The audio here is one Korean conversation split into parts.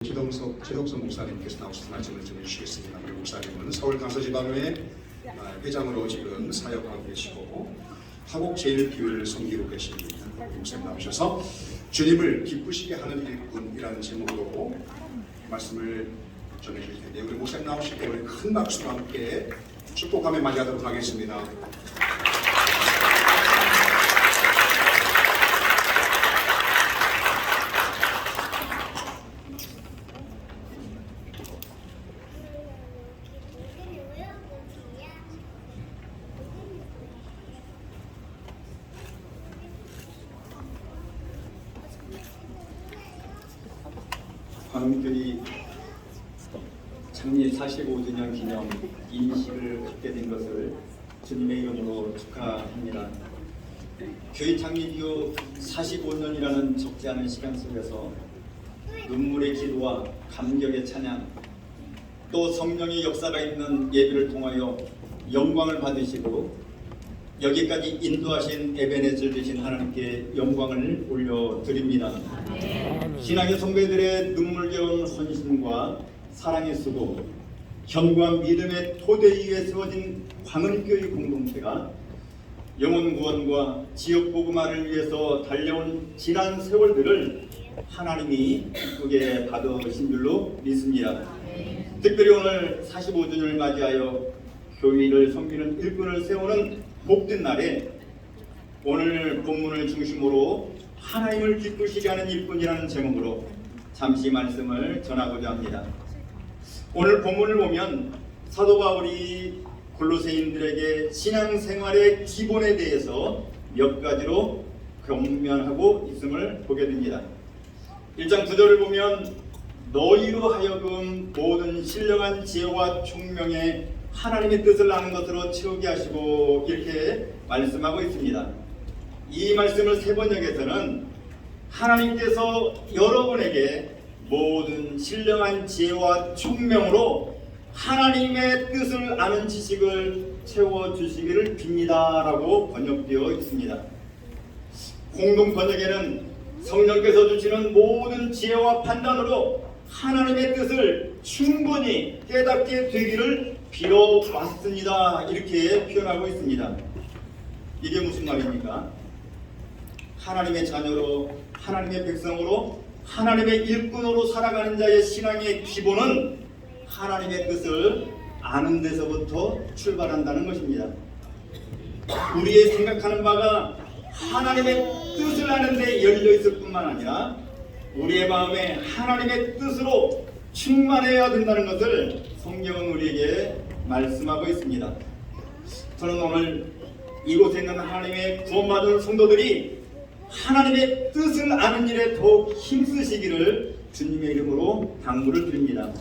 최덕선 목사님께서 나오셔서 말씀을 전해주시겠습니다. 우리 목사님은 서울 강서지방회 회장으로 지금 사역하고 계시고 화곡제일교회를 섬기고 계신 목사님 나오셔서 주님을 기쁘시게 하는 일꾼이라는 제목으로 말씀을 전해주실 텐데 우리 목사님 나오실 때 우리 큰 박수와 함께 축복하며 맞이하도록 하겠습니다. 광흥교회 창립 45주년 기념 임식을 갖게 된 것을 주님의 이름으로 축하합니다. 교회 창립 이후 45년이라는 적지 않은 시간 속에서 눈물의 기도와 감격의 찬양, 또 성령의 역사가 있는 예배를 통하여 영광을 받으시고 여기까지 인도하신 에베네zer 되신 하나님께 영광을 올려드립니다. 신앙의 선배들의 눈물겨운 헌신과 사랑의 수고, 견고한 믿음의 토대 위에 세워진 광흥교회 공동체가 영혼 구원과 지역 복음화를 위해서 달려온 지난 세월들을 하나님이 기쁘게 받으신 줄로 믿습니다. 특별히 오늘 45주년을 맞이하여 교회를 섬기는 일꾼을 세우는 복된 날에 오늘 본문을 중심으로 하나님을 기쁘시게 하는 일꾼이라는 제목으로 잠시 말씀을 전하고자 합니다. 오늘 본문을 보면 사도 바울이 골로새인들에게 신앙생활의 기본에 대해서 몇 가지로 경면하고 있음을 보게 됩니다. 1장 9절을 보면 너희로 하여금 모든 신령한 지혜와 총명에 하나님의 뜻을 아는 것으로 채우게 하시고 이렇게 말씀하고 있습니다. 이 말씀을 세번역에서는 하나님께서 여러분에게 모든 신령한 지혜와 총명으로 하나님의 뜻을 아는 지식을 채워주시기를 빕니다 라고 번역되어 있습니다. 공동 번역에는 성령께서 주시는 모든 지혜와 판단으로 하나님의 뜻을 충분히 깨닫게 되기를 빌어왔습니다 이렇게 표현하고 있습니다. 이게 무슨 말입니까? 하나님의 자녀로 하나님의 백성으로 하나님의 일꾼으로 살아가는 자의 신앙의 기본은 하나님의 뜻을 아는 데서부터 출발한다는 것입니다. 우리의 생각하는 바가 하나님의 뜻을 아는 데 열려 있을 뿐만 아니라 우리의 마음에 하나님의 뜻으로 충만해야 된다는 것을 성경은 우리에게 말씀하고 있습니다. 저는 오늘 이곳에 있는 하나님의 구원받은 성도들이 하나님의 뜻을 아는 일에 더욱 힘쓰시기를 주님의 이름으로 당부를 드립니다.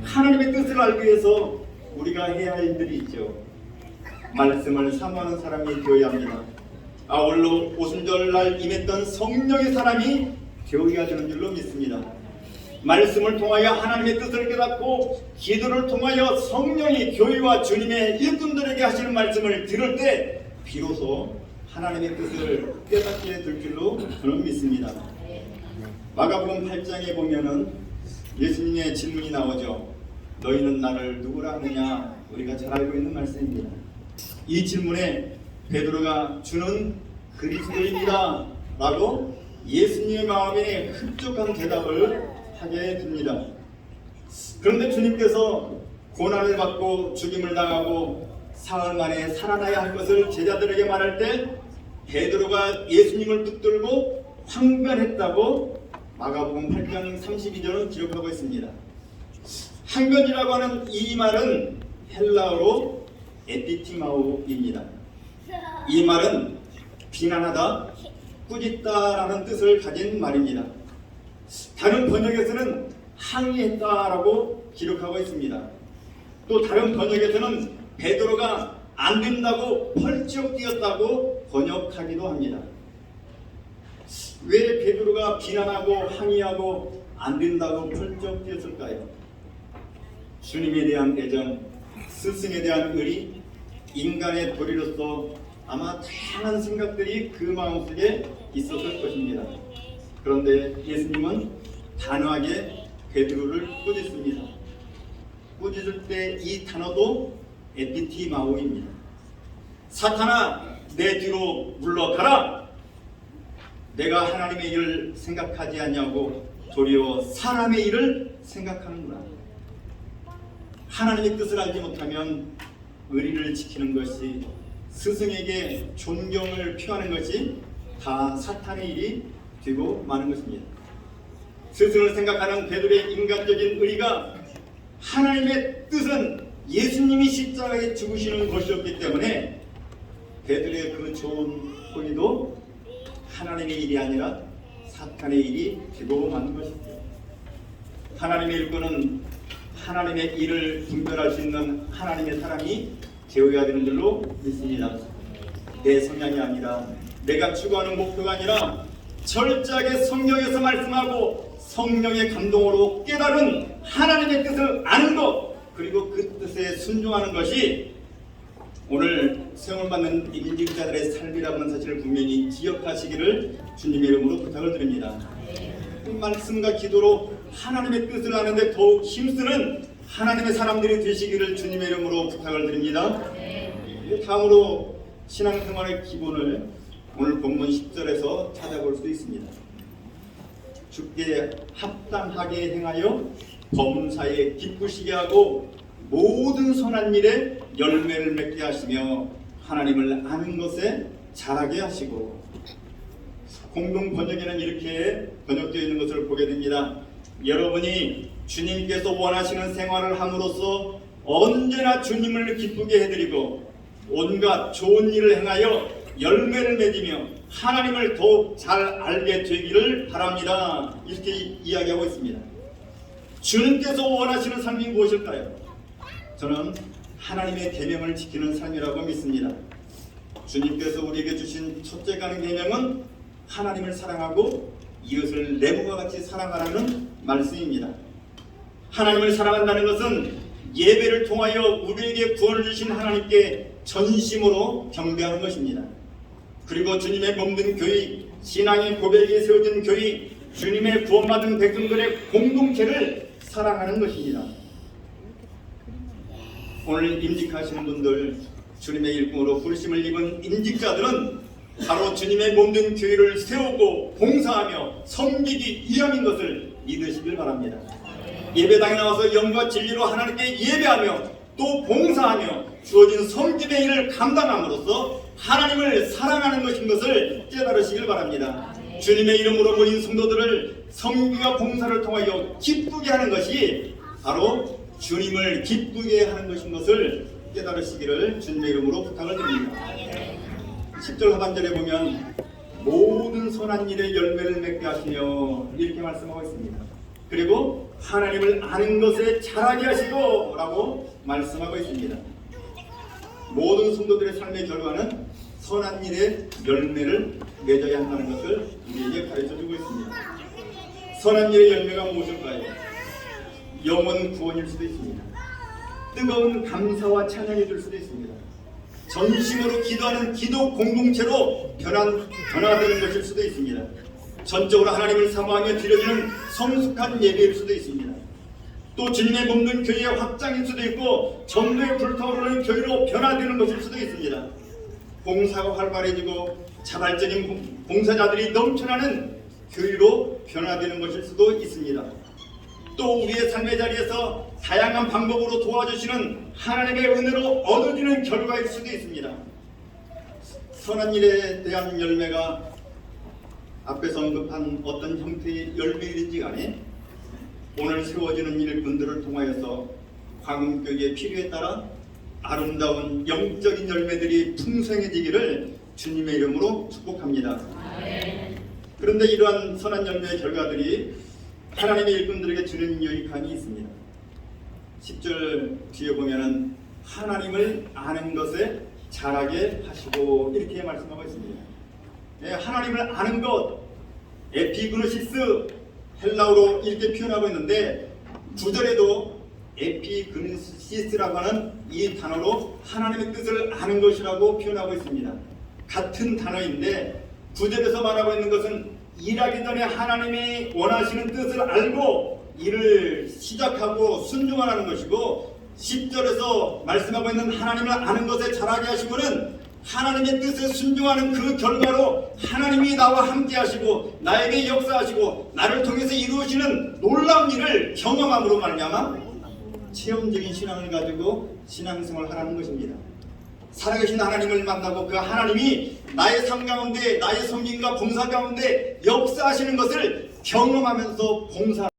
하나님의 뜻을 알기 위해서 우리가 해야 할 일들이 있죠. 말씀을 사모하는 사람이 되어야 합니다. 아울러 오순절날 임했던 성령의 사람이 되어야 되는 줄로 믿습니다. 말씀을 통하여 하나님의 뜻을 깨닫고 기도를 통하여 성령이 교회와 주님의 일꾼들에게 하시는 말씀을 들을 때 비로소 하나님의 뜻을 깨닫게 될 줄로 저는 믿습니다. 마가복음 8장에 보면은 예수님의 질문이 나오죠. 너희는 나를 누구라 하느냐? 우리가 잘 알고 있는 말씀입니다. 이 질문에 베드로가 주는 그리스도입니다 라고 예수님의 마음에 흡족한 대답을 하게 됩니다. 그런데 주님께서 고난을 받고 죽임을 당하고 사흘 만에 살아나야 할 것을 제자들에게 말할 때 베드로가 예수님을 붙들고 황변했다고 마가복음 8장 32절은 기록하고 있습니다. 황변이라고 하는 이 말은 헬라어로 에피티마오입니다. 이 말은 비난하다, 꾸짖다라는 뜻을 가진 말입니다. 다른 번역에서는 항의했다라고 기록하고 있습니다. 또 다른 번역에서는 베드로가 안 된다고 펄쩍 뛰었다고 번역하기도 합니다. 왜 베드로가 비난하고 항의하고 안 된다고 펄쩍 뛰었을까요? 주님에 대한 애정, 스승에 대한 의리, 인간의 도리로서 아마 다양한 생각들이 그 마음속에 있었을 것입니다. 그런데 예수님은 단호하게 베드로를 꾸짖습니다. 꾸짖을 때 이 단어도 에피티마오입니다. 사탄아, 내 뒤로 물러가라. 내가 하나님의 일을 생각하지 않냐고 도리어 사람의 일을 생각하는구나. 하나님의 뜻을 알지 못하면 의리를 지키는 것이, 스승에게 존경을 표하는 것이 다 사탄의 일이 되고 마는 것입니다. 스승을 생각하는 베드로의 인간적인 의리가 하나님의 뜻은 예수님이 십자가에 죽으시는 것이었기 때문에 베드로의 그 좋은 호의도 하나님의 일이 아니라 사탄의 일이 되고 마는 것입니다. 하나님의 일꾼은 하나님의 일을 분별할 수 있는 하나님의 사람이 되어야 되는 줄로 믿습니다. 내 성향이 아니라, 내가 추구하는 목표가 아니라 철저하게 성경에서 말씀하고 성령의 감동으로 깨달은 하나님의 뜻을 아는 것, 그리고 그 뜻에 순종하는 것이 오늘 세움을 받는 임직자들의 삶이라고 하는 사실을 분명히 기억하시기를 주님의 이름으로 부탁을 드립니다. 이 말씀과 기도로 하나님의 뜻을 아는데 더욱 힘쓰는 하나님의 사람들이 되시기를 주님의 이름으로 부탁을 드립니다. 다음으로 신앙생활의 기본을 오늘 본문 10절에서 찾아볼 수 있습니다. 주께 합당하게 행하여 범사에 기쁘시게 하고 모든 선한 일에 열매를 맺게 하시며 하나님을 아는 것에 자라게 하시고, 공동 번역에는 이렇게 번역되어 있는 것을 보게 됩니다. 여러분이 주님께서 원하시는 생활을 함으로써 언제나 주님을 기쁘게 해드리고 온갖 좋은 일을 행하여 열매를 맺으며 하나님을 더욱 잘 알게 되기를 바랍니다. 이렇게 이야기하고 있습니다. 주님께서 원하시는 삶이 무엇일까요? 저는 하나님의 계명을 지키는 삶이라고 믿습니다. 주님께서 우리에게 주신 첫째 가는 계명은 하나님을 사랑하고 이웃을 내부와 같이 사랑하라는 말씀입니다. 하나님을 사랑한다는 것은 예배를 통하여 우리에게 구원을 주신 하나님께 전심으로 경배하는 것입니다. 그리고 주님의 몸된 교회, 신앙의 고백에 세워진 교회, 주님의 구원받은 백성들의 공동체를 사랑하는 것입니다. 오늘 임직하시는 분들, 주님의 일꾼으로 부르심을 입은 임직자들은 바로 주님의 몸된 교회를 세우고 봉사하며 섬기기 위함인 것을 믿으시길 바랍니다. 예배당에 나와서 영과 진리로 하나님께 예배하며 또 봉사하며 주어진 섬김의 일을 감당함으로써 하나님을 사랑하는 것인 것을 깨달으시길 바랍니다. 주님의 이름으로 모인 성도들을 섬기와 봉사를 통하여 기쁘게 하는 것이 바로 주님을 기쁘게 하는 것인 것을 깨달으시기를 주님의 이름으로 부탁을 드립니다. 10절 하반절에 보면 모든 선한 일에 열매를 맺게 하시며 이렇게 말씀하고 있습니다. 그리고 하나님을 아는 것에 자라게 하시고 라고 말씀하고 있습니다. 모든 성도들의 삶의 결과는 선한 일에 열매를 맺어야 한다는 것을 우리에게 가르쳐주고 있습니다. 선한 일의 열매가 무엇일까요? 영혼 구원일 수도 있습니다. 뜨거운 감사와 찬양이 될 수도 있습니다. 전심으로 기도하는 기도 공동체로 변화되는 것일 수도 있습니다. 전적으로 하나님을 사모하며 드려지는 성숙한 예배일 수도 있습니다. 또 주님의 몸된 교회의 확장일 수도 있고 전도에 불타오르는 교회로 변화되는 것일 수도 있습니다. 봉사가 활발해지고 자발적인 봉사자들이 넘쳐나는 교회로 변화되는 것일 수도 있습니다. 또 우리의 삶의 자리에서 다양한 방법으로 도와주시는 하나님의 은혜로 얻어지는 결과일 수도 있습니다. 선한 일에 대한 열매가 앞에서 언급한 어떤 형태의 열매이든지 간에 오늘 세워지는 일꾼들을 통하여서 광교의 필요에 따라 아름다운 영적인 열매들이 풍성해지기를 주님의 이름으로 축복합니다. 그런데 이러한 선한 열매의 결과들이 하나님의 일꾼들에게 주는 유익함이 있습니다. 10절 뒤에 보면은 하나님을 아는 것에 자라게 하시고 이렇게 말씀하고 있습니다. 네, 하나님을 아는 것, 에피그노시스, 헬라어로 이렇게 표현하고 있는데 9절에도 에피그노시스라고 하는 이 단어로 하나님의 뜻을 아는 것이라고 표현하고 있습니다. 같은 단어인데 9절에서 말하고 있는 것은 일하기 전에 하나님이 원하시는 뜻을 알고 일을 시작하고 순종하라는 것이고 10절에서 말씀하고 있는 하나님을 아는 것에 잘하게 하시고는 하나님의 뜻에 순종하는 그 결과로 하나님이 나와 함께 하시고 나에게 역사하시고 나를 통해서 이루시는 놀라운 일을 경험함으로 말미암아 체험적인 신앙을 가지고 신앙생활을 하라는 것입니다. 살아계신 하나님을 만나고 그 하나님이 나의 삶 가운데 나의 섬김과 봉사 가운데 역사하시는 것을 경험하면서 봉사